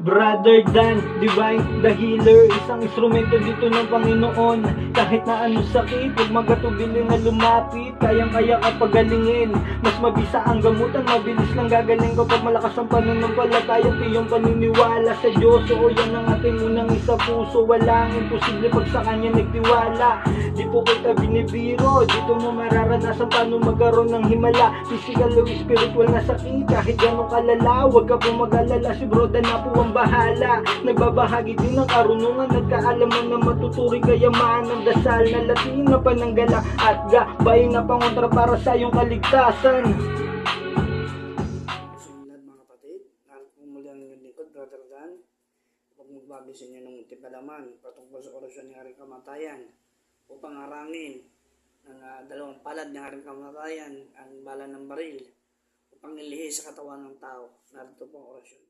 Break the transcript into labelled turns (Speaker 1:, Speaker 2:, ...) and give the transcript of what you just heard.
Speaker 1: Brother Dan, Divine, the healer. Isang instrumento dito ng Panginoon. Kahit na ano sakit, huwag magatubili na lumapit. Kayang-kaya ka pagalingin. Mas mabisa ang gamutan, mabilis lang gagaling kapag malakas ang pananampalataya. Iyong paniniwala sa Diyos. Oo, yan ang ating unang isa puso. Walang imposible pag sa Kanya nagtiwala. Di po kita binibiro, dito mo mararanasan paano magkaroon ng himala. Physical o spiritual na sakit, kahit gano'ng kalala. Huwag ka pong mag-alala, si Bro Dan na po ang bahala. Nagbabahagi din ng karunungan, nagkaalaman na matuturing kayamanan. Dasal na Latin na pananggala at gabay na pangontra para sa iyong kaligtasan.
Speaker 2: Lahat mga kapatid, narito po muli ang inyong lingkod, Brother Dan, upang magbabi sa inyo ng munting kalaman patungkol sa orasyon ng Haring Kamatayan upang harangin ng dalawang palad ng Haring Kamatayan ang bala ng baril upang ilihi sa katawan ng tao. Narito po ang orasyon.